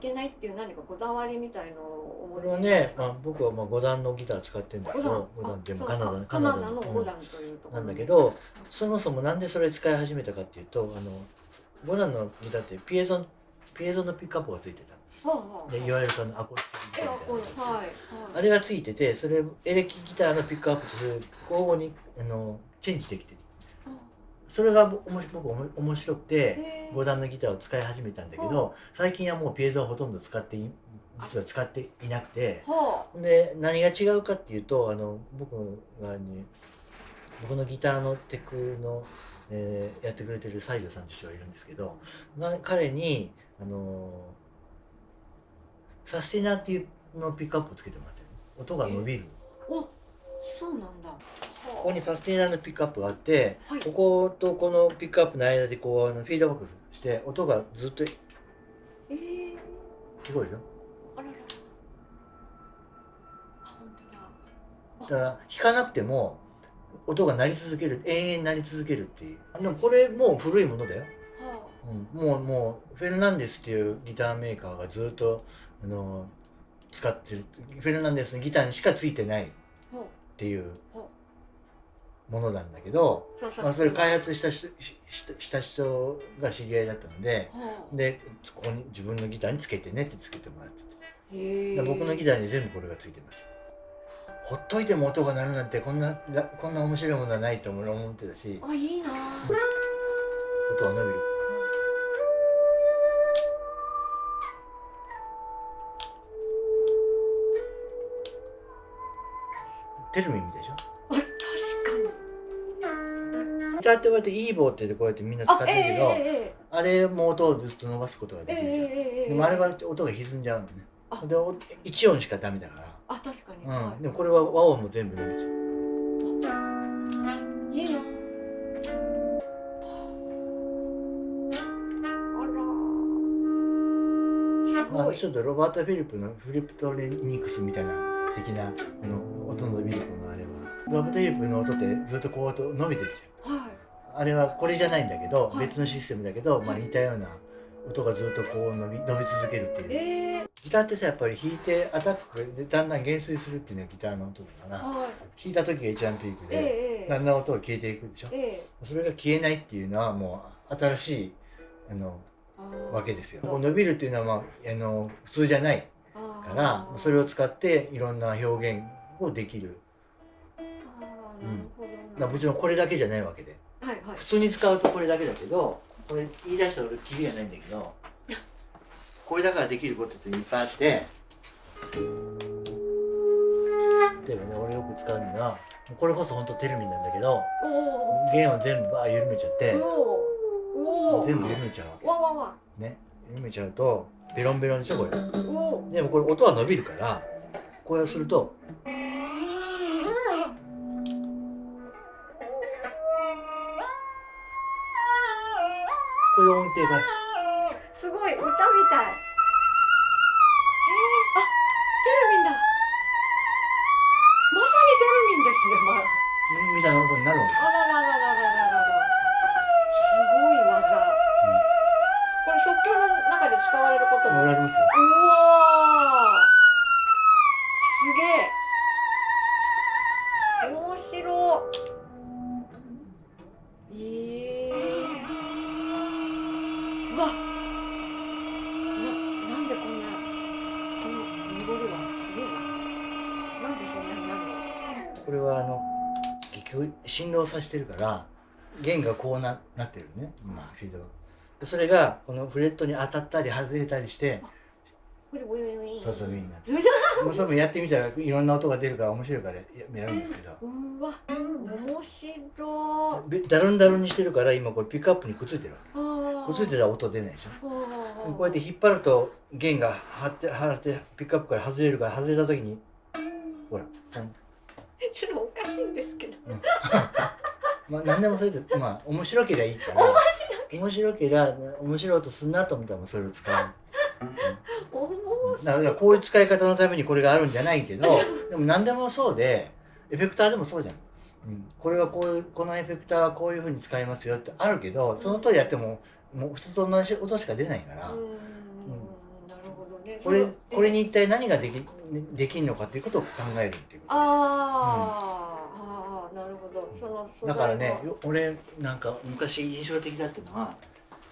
けないっていう何かこだわりみたいのをお持ちこれはね、僕は5段のギター使ってるんだけど、5段っていうのカナダの5段というところなんだけど、そもそもなんでそれ使い始めたかっていうと、5段のギターってピエゾのピックアップがついてた。でいわゆるそのアコースティックギターみたいな、あれがついてて、それエレキギターのピックアップとそれ交互にチェンジできてる。それが僕面白くて5段のギターを使い始めたんだけど、最近はもうピエゾはほとんど実は使っていなくて、で何が違うかっていうと、僕のギターのテクの、やってくれてる西条さんという人がいるんですけど、彼にサスティナーっていうのピックアップをつけてもらってる。音が伸びる。そうなんだ。ここにサスティナーのピックアップがあって、こことこのピックアップの間でこうフィードバックして音がずっと聞こえるよ。あらら。本当だ。だから弾かなくても音が鳴り続ける、永遠に鳴り続けるっていう。でもこれもう古いものだよ。もうフェルナンデスっていうギターメーカーがずっと使ってる、フェルナンデスのギターにしかついてないっていうものなんだけど、それ開発した人が知り合いだったので、ここに自分のギターにつけてねってつけてもらってて、僕のギターに全部これがついてます。ほっといても音が鳴るなんてこんな面白いものはないと思ってたし。いいな。音は伸びる。テルミンでしょ。確かに。ギターってこうやっていい棒ってこうやってみんな使ってるけど、あれも音をずっと伸ばすことができるじゃん。でもあれは音が歪んじゃうのね。で1音しかダメだから。確かに。でもこれは和音も全部伸びちゃう。いいな。ちょっとロバート・フィリップのフリップトレニクスみたいな的な音の伸びるこのあれは、ロバート・フィリップの音ってずっとこう伸びてるじゃん。あれはこれじゃないんだけど、別のシステムだけど、似たような音がずっとこう伸び続けるっていう。ギターってさ、やっぱり弾いてアタックでだんだん減衰するっていうのがギターの音だから、弾いた時が一番ピークで、だんだん音が消えていくでしょ。それが消えないっていうのはもう新しいわけですよ。こう伸びるっていうのは普通じゃないから、それを使っていろんな表現をできる。もちろんこれだけじゃないわけで、普通に使うとこれだけだけど、これ言い出したら俺キリがないんだけど、これだからできることっていっぱいあって、例えばね、俺よく使うのはこれこそ本当テルミンなんだけど、弦を全部緩めちゃって、全部緩めちゃうわけね。緩めちゃうとベロンベロンでしょこれ。でもこれ音は伸びるから、これをするとこれ音程がすごい歌みたい。テルミンだ。まさにテルミンですね。みたいな音になるわけ。あららららららら。すごい技。これ即興の中で使われることもありますよ。うわー、すげえ。面白い。うわ、なんでこんな濁りはすげえな。なんでそんなになるの。これは結局振動させてるから弦がこうなってるね、今フィードバック。それがこのフレットに当たったり外れたりして、そうそう、ウィーンになってる。それもやってみたらいろんな音が出るから面白いからやるんですけど。うわ、面白い。ダルンダルンにしてるから今これピックアップにくっついてるわけ。くっついてたら音出ないでしょ。こうやって引っ張ると弦が張ってピックアップから外れるから、外れた時にほら。それおかしいんですけど。何でもそれで面白ければいいから、面白ければ面白い音すんなと思ったらそれを使う。だからこういう使い方のためにこれがあるんじゃないけど、でも何でもそうで、エフェクターでもそうじゃん。これはこのエフェクターはこういうふうに使いますよってあるけど、その通りやってももう普通と同じ音しか出ないから。なるほどこれに一体何ができるのかっていうことを考えるっていうこと。ああ、なるほど。その素材のだからね、俺なんか昔印象的だったのは、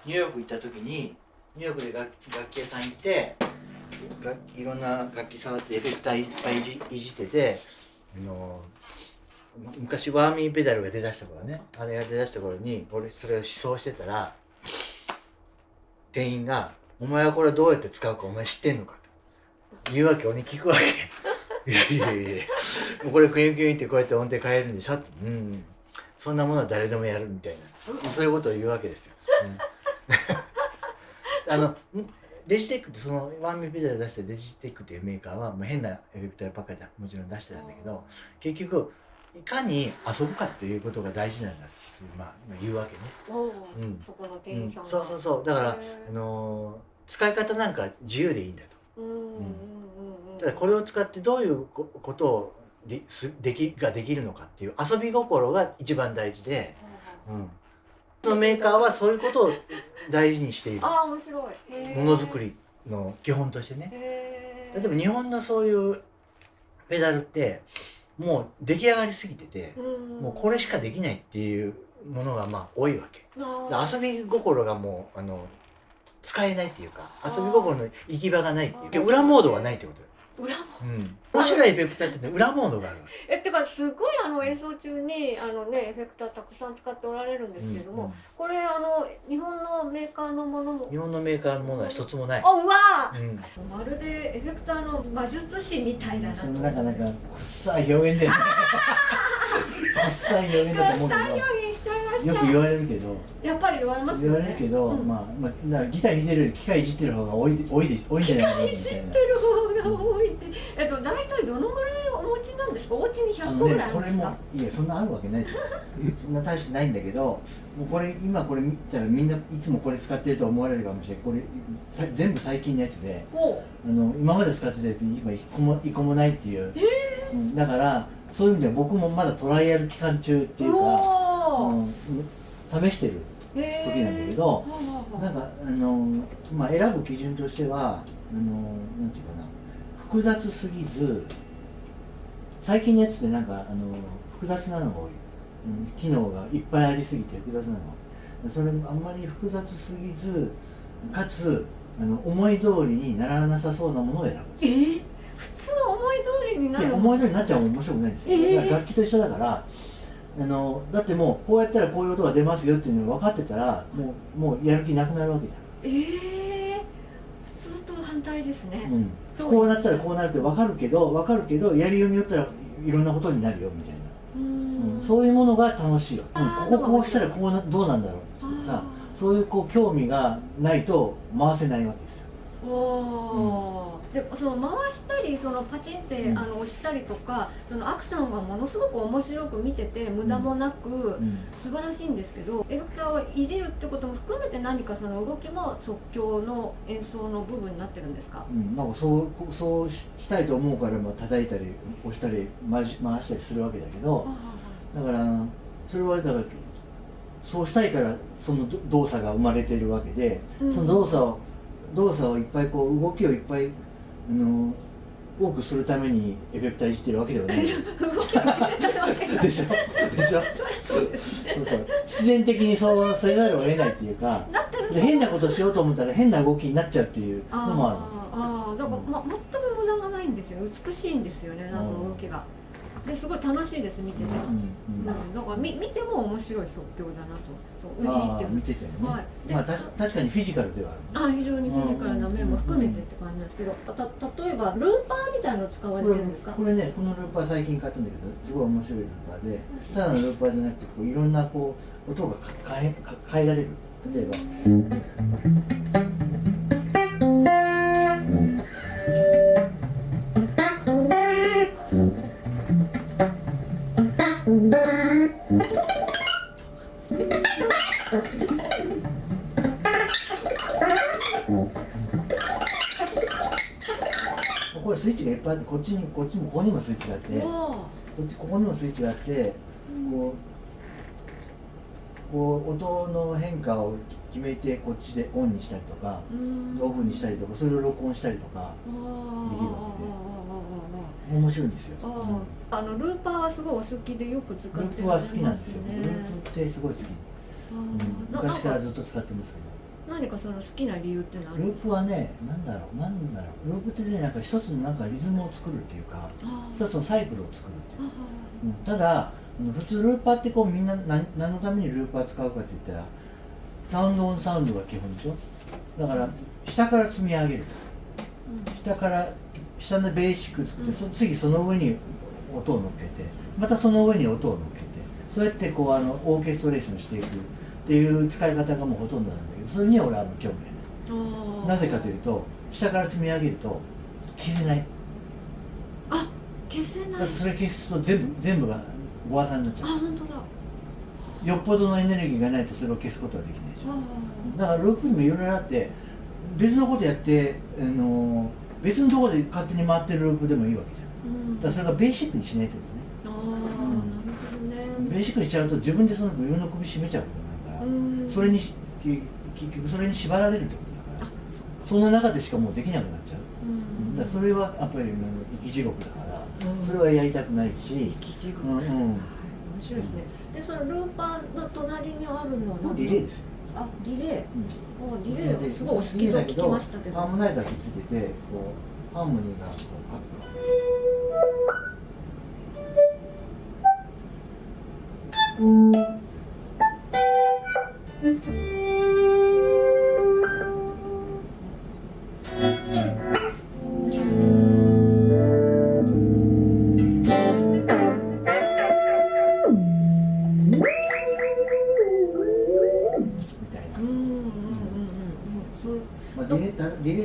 ニューヨーク行った時にニューヨークで楽器屋さん行っていろんな楽器触ってエフェクターいっぱいいじってて、昔ワーミーペダルが出だした頃ね、あれが出だした頃に俺それを思想してたら、店員が「お前はこれどうやって使うかお前知ってんのか?」と言うわけ。俺に聞くわけ。いやいやいや、もうこれクインクインってこうやって音程変えるんでしょって、そんなものは誰でもやるみたいな、そういうことを言うわけですよ。デジテックって、そのワンミーペダル出したデジテックっていうメーカーは、変なエフェクターばっかりもちろん出してたんだけど、結局いかに遊ぶかということが大事なんだって言うわけね。そこの店員さんが。そうだから使い方なんか自由でいいんだと。ただこれを使ってどういうことをできるのかっていう遊び心が一番大事で、そのメーカーはそういうことを大事にしている。面白い。ものづくりの基本としてね。例えば日本のそういうペダルってもう出来上がりすぎてて、もうこれしかできないっていうものが多いわけ。遊び心がもう使えないっていうか、遊び心の行き場がないっていうか、裏モードがないってことよ。裏モード。面白いエフェクターってね、裏モードがあるわけ。てかすごい演奏中にエフェクターたくさん使っておられるんですけれども、これ日本のメーカーのものも。日本のメーカーのものは一つもない。まるでエフェクターの魔術師みたいだなと。なんかくっさい表現で。くっさい表現だと思うけど。よく言われるけど。やっぱり言われますよね。言われるけど、ギター弾いてるより機械いじってる方が多いんじゃないかなみたいな。機械いじってる方が多いって。大体どのぐらいお持ちなんですか？お家に100個ぐらいあるんですか？これもいや、そんなあるわけないですよ。そんな大してないんだけど、もうこれ今これ見たらみんないつもこれ使ってると思われるかもしれない。これ全部最近のやつで、今まで使ってたやつに今一個もないっていう。だからそういう意味では僕もまだトライアル期間中っていうか、試してる時なんだけど、なんか選ぶ基準としてはなんていうかな、複雑すぎず、最近のやつってなんか複雑なのが多い、機能がいっぱいありすぎて複雑なの、それあんまり複雑すぎずかつ思い通りにならなさそうなものを選ぶ。普通思い通りになる？思い通りになっちゃうの面白くないんですよ。楽器と一緒だから、だってもうこうやったらこういう音が出ますよっていうのが分かってたら、もうやる気なくなるわけじゃん。普通と反対ですね。こうなったらこうなるって分かるけどやりようによったらいろんなことになるよみたいな、そういうものが楽しいよ。こうしたらどうなんだろうってさ、そういう興味がないと回せないわけですよ。でその回したりパチンって押したりとか、そのアクションがものすごく面白く見てて無駄もなく素晴らしいんですけど、エフェクターをいじるってことも含めて何かその動きも即興の演奏の部分になってるんですか？なんかそうしたいと思うから叩いたり押したり回したりするわけだけど、だからそれはだからそうしたいからその動作が生まれているわけで、その動作をいっぱい動きをいっぱい多くするためにエフェクターいじってるわけではない。動きを見せたいわけじゃん。でしょ。そりゃそうですね。そう必然的にそうせざるを得ないっていうか、で変なことしようと思ったら変な動きになっちゃうっていうのもある。だから全く無駄がないんですよ。美しいんですよね、なんか動きが。ですごい楽しいです、見てて。だから見ても面白い即興だなと。いじっても見ててね。確かにフィジカルではある。非常にフィジカルな面も含めてって感じなんですけど、例えばルーパーみたいなの使われてるんですか？これね、このルーパー最近買ったんだけど、すごい面白いルーパーで、ただのルーパーじゃなくていろんな音が変えられる。例えば。これスイッチがいっぱいあって、こっちもここにもスイッチがあって、ここにもスイッチがあって、音の変化を決めてこっちでオンにしたりとかオフにしたりとか、それを録音したりとかできるわけで面白いんですよ。ルーパーはすごいお好きでよく使ってループは好きなんですよ。ループってすごい好き、昔からずっと使ってますけど。何かその好きな理由ってのはあるんですか？ループはね、なんだろう、ループってね、なんか一つのなんかリズムを作るっていうか、一つのサイクルを作るっていう、ただ普通ルーパーってこうみんな何のためにルーパー使うかって言ったら、サウンドオンサウンドが基本でしょ。だから下から積み上げる、下のベーシック作って、次その上に音を乗っけて、またその上に音を乗っけて、そうやってこうオーケストレーションしていくっていう使い方がもうほとんどなんだけど、それには俺は興味がない。なぜかというと、下から積み上げると消せない。消せない。だってそれ消すと全部がごわさになっちゃう。本当だ。よっぽどのエネルギーがないとそれを消すことはできないし、だからループにもいろいろあって、別のことやって別のところで勝手に回ってるループでもいいわけじゃん、だからそれがベーシックにしないってことね。なるほどね。ベーシックにしちゃうと自分でその自分の首絞めちゃうことになるから、それに結局それに縛られるってことだから、そんな中でしかもうできなくなっちゃう、だからそれはやっぱり生き地獄だから、それはやりたくないし。生き地獄、面白いですね。でそのルーパーの隣にあるのはディレイですよ。ディレイ。ディレイすごいお好きと聞きましたけど。ハーモナイザーくっついてて、こうハーモニーがこうカッ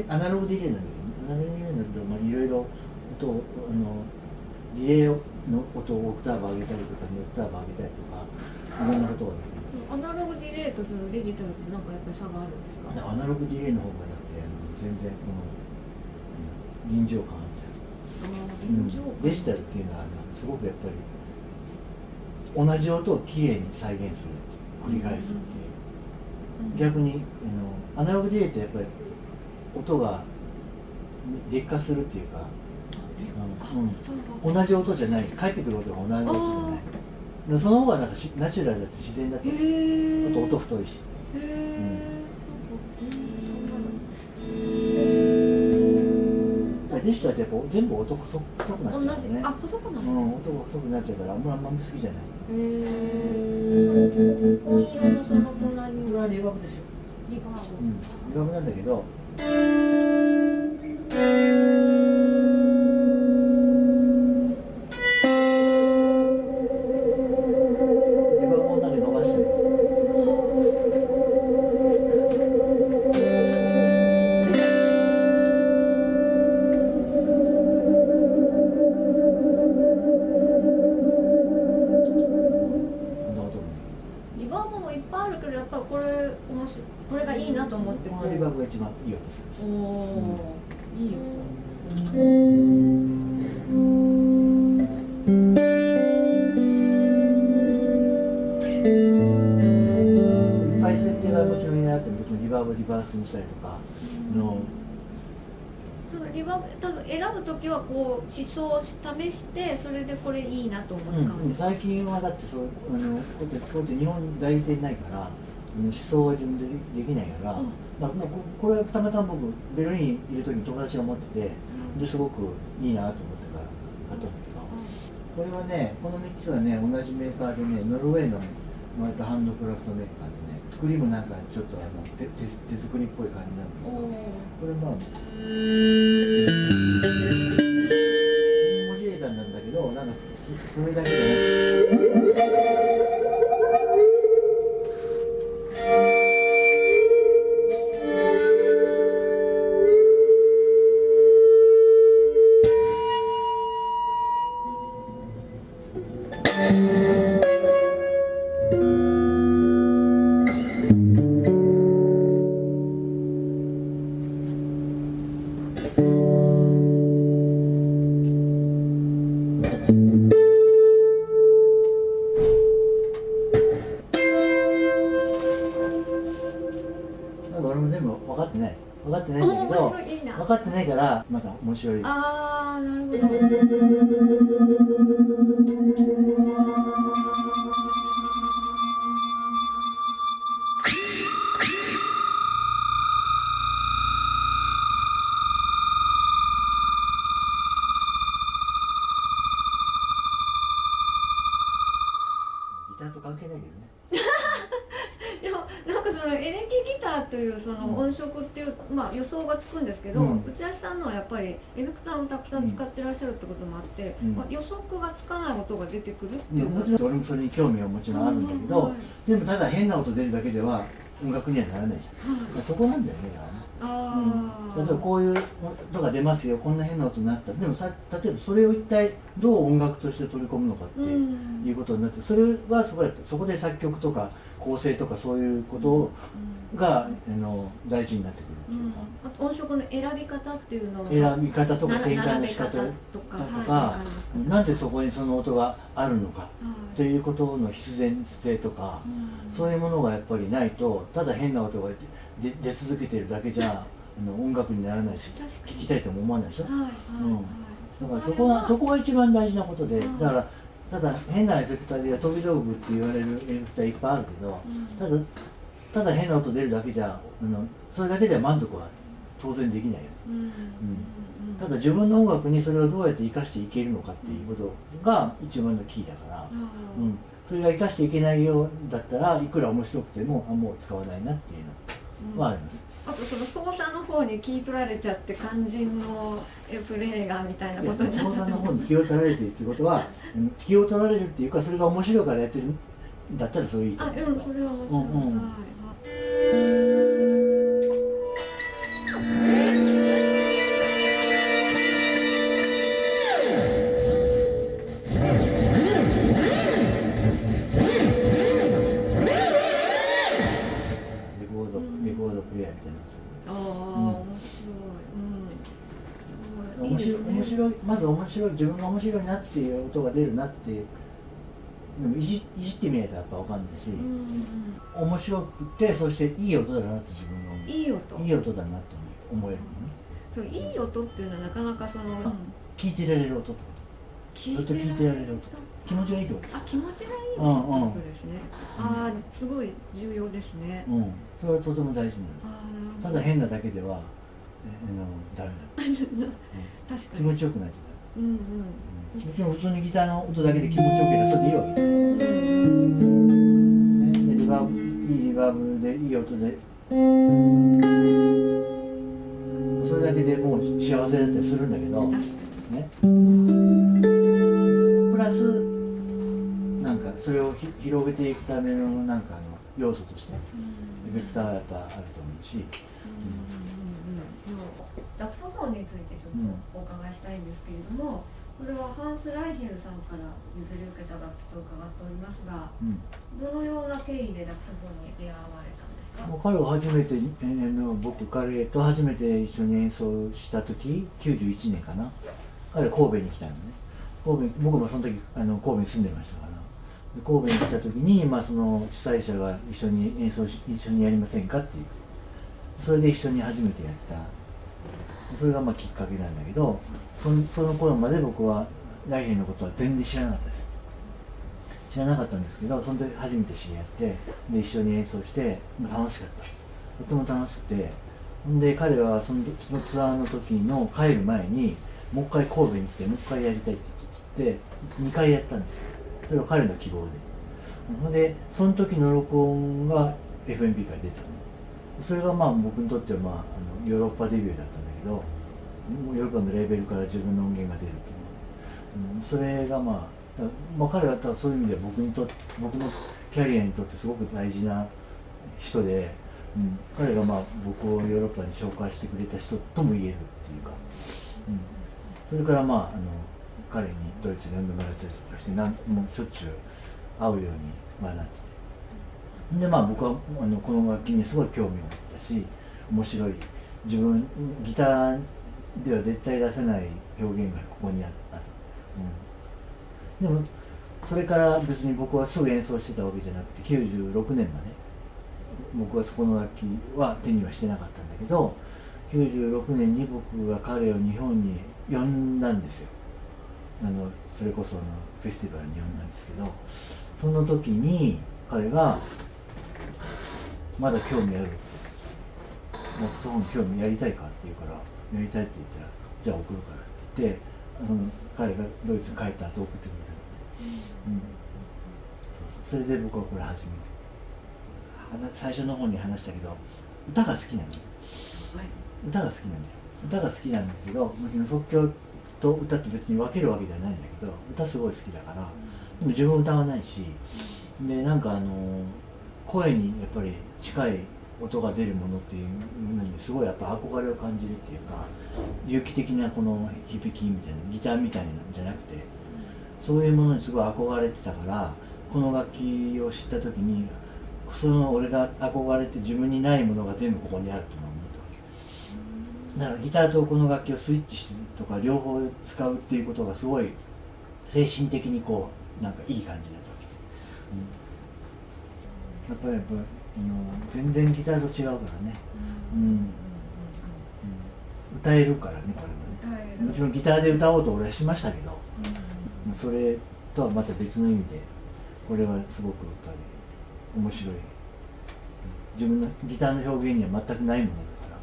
アナログディレイなんだけど、アナログディレイなんだけど、いろいろ音をディレイの音をオクターブ上げたりとか、オクターブ上げたりとか、いろんなことができる。アナログディレイとそのデジタルってなんかやっぱり差があるんですか？アナログディレイの方がだって全然臨場感あるじゃん。デジタルっていうのはすごくやっぱり同じ音をきれいに再現するっていう、繰り返すっていう、逆にアナログディレイってやっぱり音が劣化するっていうか、同じ音じゃない、返ってくる音が同じ音じゃない、その方がなんかナチュラルだって自然だったりする。あと音太いし、デジタルってやっぱ全部音細くなっちゃうんですね。細くなっちゃう。音が細くなっちゃうから、あんまり好きじゃない。紺色のその隣にこれはリバーブですよ。リバーブ。リバーブなんだけど、リバーブをだけ伸ばしてる。リバーブもいっぱいあるけど、やっぱりこれがいいなと思って。このリバーブが一番いい音するんです。いい音。いっぱい設定がもちろんあって、もちろんリバーブリバースにしたりとかそのリバーブ多分選ぶときはこう思想を試して、それでこれいいなと思ったんです。最近はだってそうこうやって日本代理店ないから思想は自分でできないから、もうこれはたまたま僕ベルリンにいる時に友達が持ってて、ですごくいいなと思ってから買ったんだけど、これはね、この3つはね、同じメーカーでね、ノルウェーのまたハンドクラフトメーカーでね、作りもなんかちょっと手作りっぽい感じなんだけど、これモジュレーターなんだけど、なんかそれだけで分かってないからまた面白い。ああ、なるほど。ギターと関係ないけどね。でもなんかそのエレキギターというその音色っていう、まあ予想がつくんですけど、内橋さんのはやっぱりエフェクターをたくさん使ってらっしゃるってこともあって、まあ、予測がつかない音が出てくるっていうのは、もちろん俺もそれに興味はもちろんあるんだけど、でもただ変な音出るだけでは音楽にはならないじゃん、そこなんだよね。例えばこういう音が出ますよ、こんな変な音になった。でも例えばそれを一体どう音楽として取り込むのかっていうことになって、それはそこで作曲とか構成とかそういうことが大事になってくるっていうか、あと音色の選び方っていうのも選び方とか展開の仕方とか、なぜそこにその音があるのかということの必然性とか、そういうものがやっぱりないと、ただ変な音が出続けているだけじゃ音楽にならないし、聴きたいとも思わないでしょ。だからそこが一番大事なことで、だからただ変なエフェクターで飛び道具って言われるエフェクターいっぱいあるけど、ただ変な音出るだけじゃそれだけでは満足は当然できないよ。ただ自分の音楽にそれをどうやって生かしていけるのかっていうことが一番のキーだから、それが生かしていけないようだったらいくら面白くてももう使わないなっていうのはあります。あとその操作の方に気取られちゃって肝心のプレーがみたいなことになっちゃって、操作の方に気を取られてるっていうことは気を取られるっていうか、それが面白いからやってるんだったらそれいいと思う。それはもちろん。レコードプレイヤーみたいなやつ。面白い、まず面白い、自分が面白いなっていう音が出るなって、でもいじってみないとやっぱ分かんないし、面白くて、そしていい音だなって自分が思う。いい音だなって思えるのね。そのいい音っていうのはなかなかその聞いてられる音とか、ずっと聞いてられる音、気持ちがいいってこと。気持ちがいいってことですね。すごい重要ですね。それはとても大事なの。ただ変なだけではダメだ。確かに気持ちよくないとダメ。もちろん普通にギターの音だけで気持ちよければそれでいいわけです。いいリバーブでいい音で、それだけでもう幸せだったりするんだけどね。プラスなんかそれを広げていくためのなんか要素としてエフェクターはやっぱあると思うし。ラクソフォンについてちょっとお伺いしたいんですけれども、これはハンス・ライヘルさんから譲り受けた楽器と伺っておりますが、どのような経緯でラクソフォンに出会われたんですか？彼が初めて彼と初めて一緒に演奏した時91年かな。彼は神戸に来たのね。僕もその時神戸に住んでましたから、神戸に来た時に、その主催者が一緒にやりませんかっていう、それで一緒に初めてやった。それがきっかけなんだけど、その頃まで僕はライヘルのことは全然知らなかったです。知らなかったんですけど、その時初めて知り合って、で一緒に演奏して楽しかった。とても楽しくて、で彼はそのツアーの時の帰る前にもう一回神戸に来てもう一回やりたいって言って2回やったんですよ。それは彼の希望で。でその時の録音が FMP から出たの。それが僕にとってはヨーロッパデビューだったんだけど、ヨーロッパのレーベルから自分の音源が出るっていうのは、それが彼はそういう意味では僕のキャリアにとってすごく大事な人で、彼が僕をヨーロッパに紹介してくれた人とも言えるっていうか、それから彼にドイツに呼んでもらったりとかしてもうしょっちゅう会うようになってて。で僕はこの楽器にすごい興味を持ったし、面白い、自分ギターでは絶対出せない表現がここにある、でもそれから別に僕はすぐ演奏してたわけじゃなくて、96年まで僕はそこの楽器は手にはしてなかったんだけど、96年に僕が彼を日本に呼んだんですよ。それこそフェスティバルに呼んだんですけど、その時に彼が「まだ興味ある」「マックスホーン興味やりたいか?」って言うから「やりたい」って言ったら「じゃあ送るから」って言って彼がドイツに帰った後送ってくれたの、そうそう。それで僕はこれ初めて最初の方に話したけど、歌が好きなの、はい、歌が好きなんだよ。歌が好きなんだけど、別に即興と歌と別に分けるわけではないんだけど、歌すごい好きだから、でも自分歌わないし、でなんか声にやっぱり近い音が出るものっていうのにすごいやっぱ憧れを感じるっていうか、有機的なこの響きみたいな、ギターみたいなんじゃなくて、そういうものにすごい憧れてたから、この楽器を知った時に俺が憧れて自分にないものが全部ここにあると思ったわけ。だからギターとこの楽器をスイッチするとか両方使うっていうことがすごい精神的にこうなんかいい感じだったわけ、やっぱり全然ギターと違うからね、歌えるからね、これもね。もちろんギターで歌おうと俺はしましたけど、それとはまた別の意味でこれはすごくやっぱり面白い。自分のギターの表現には全くないものだから、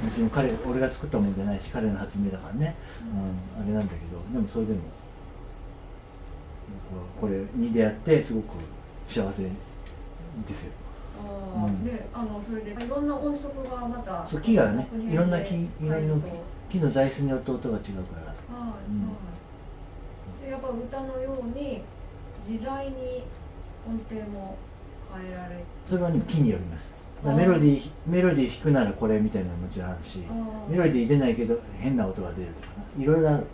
もちろん俺が作ったものじゃないし彼の発明だからね、あれなんだけど、でもそれでもこれに出会ってすごく幸せですよ。でそれでいろんな音色がまたそう、木がね、いろんな木の材質によって音が違うから、やっぱ歌のように自在に音程も変えられて、それはね木によります。メロディー弾くならこれみたいなのもちろんあるし、メロディー出ないけど変な音が出るとかいろいろある。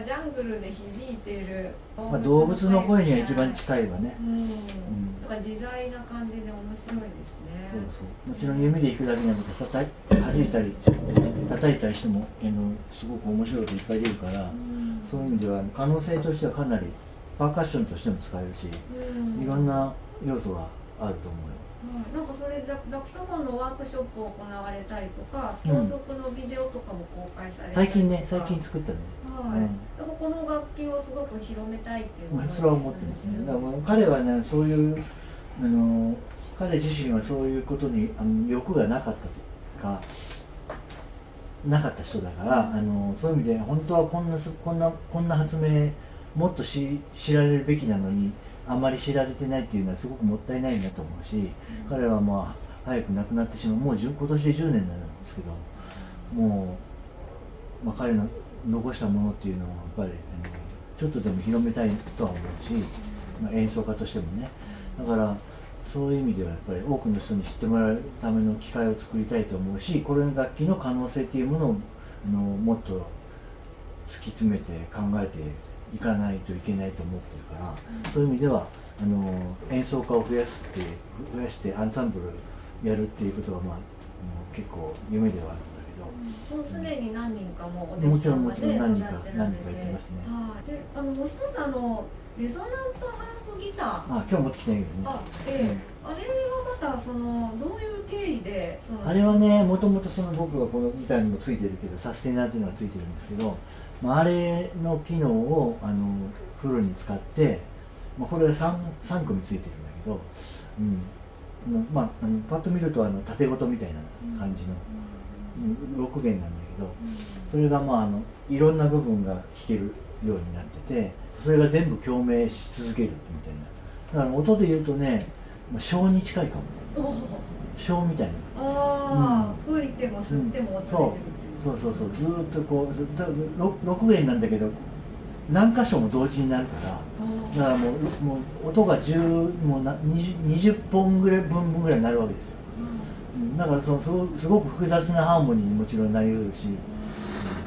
ジャングルで響いてる、動物の声には一番近いわね。なんか自在な感じで面白いですね。そうそう。もちろん指で弾くだけじゃなくて弾いたり叩いたりしてもすごく面白いこといっぱい出るから、そういう意味では可能性としてはかなりパーカッションとしても使えるし、いろんな要素があると思うよ。なんかそれダクソフォンのワークショップを行われたりとか、教則のビデオとかも公開されたりとか、最近作ったね。でもこの楽器をすごく広めたいっていう思いですね。それは思ってますね。だから彼はね、そういう彼自身はそういうことに欲がなかった人だから、そういう意味で本当はこんな発明もっと知られるべきなのにあんまり知られてないっていうのはすごくもったいないなと思うし、彼はまあ早く亡くなってしまう、もう今年で10年になるんですけど、もう、彼の残したものっていうのはやっぱりちょっとでも広めたいとは思うし、演奏家としてもね。だからそういう意味ではやっぱり多くの人に知ってもらうための機会を作りたいと思うし、これの楽器の可能性っていうものをもっと突き詰めて考えていかないといけないと思ってるから、そういう意味では演奏家を増やしてアンサンブルやるっていうことが結構夢ではあるんだけど、もうすでに何人かもおもちろん何人か育てられて、言ってますね。でもう一つレゾナントハーフギター、今日持ってきてないけどね。あれはまたどういう経緯であれはね、もともと僕がこのギターにもついてるけどサステナーっていうのがついてるんですけど、あれの機能をフルに使って、これが 3組ついてるんだけど、パッと見ると縦ごとみたいな感じの6弦なんだけど、それがいろんな部分が弾けるようになってて、それが全部共鳴し続けるみたいな。だから音で言うとね、小に近いかも。小みたいな。吹いても吸っても音が出てるっていう。そうずーっとこう6弦なんだけど何箇所も同時になるから、だからもう音が20本ぐらい分ぐらいになるわけですよ。だからすごく複雑なハーモニーにもちろんなりうるし、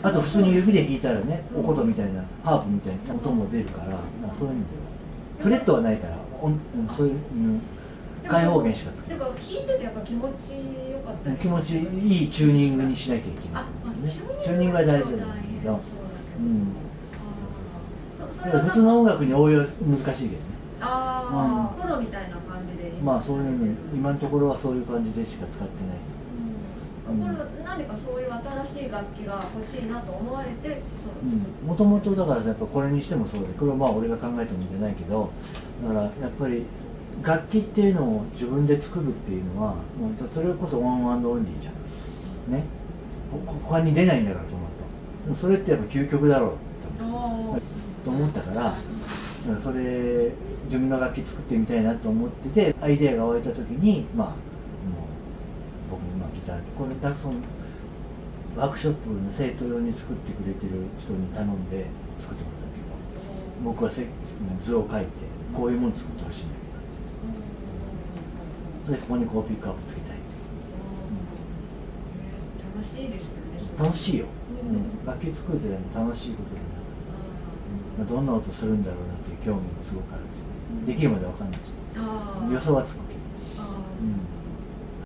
あと普通に指で弾いたらね、お琴みたいなハープみたいな音も出るから、そういう意味ではフレットはないからそういう、開放弦しかつけない。だから弾いててやっぱ気持ちよかったです。気持ちいいチューニングにしなきゃいけない、チューニングが大事なんだけど、ただ普通の音楽に応用難しいけどね。プロみたいな感じで。まあそういうの今のところはそういう感じでしか使ってない。何かそういう新しい楽器が欲しいなと思われてもともとだからやっぱこれにしてもそうで、これはまあ俺が考えたもんじゃないけど、だからやっぱり楽器っていうのを自分で作るっていうのはそれこそワンアンドオンリーじゃんね。他に出ないんだからその後それってやっぱ究極だろうと思ったから、それ自分の楽器作ってみたいなと思ってて、アイデアが湧いた時にまあ僕も今ギターってこれたくさんワークショップの生徒用に作ってくれてる人に頼んで作ってもらったけど、僕は図を描いてこういうもの作ってほしいんだけど、それでここにこうピックアップつけたいって、楽しいですよね。楽しいよ、楽器作るって楽しいことだなと、どんな音するんだろうなっていう興味もすごくあるし、できるまで分かんないし、予想はつくけど。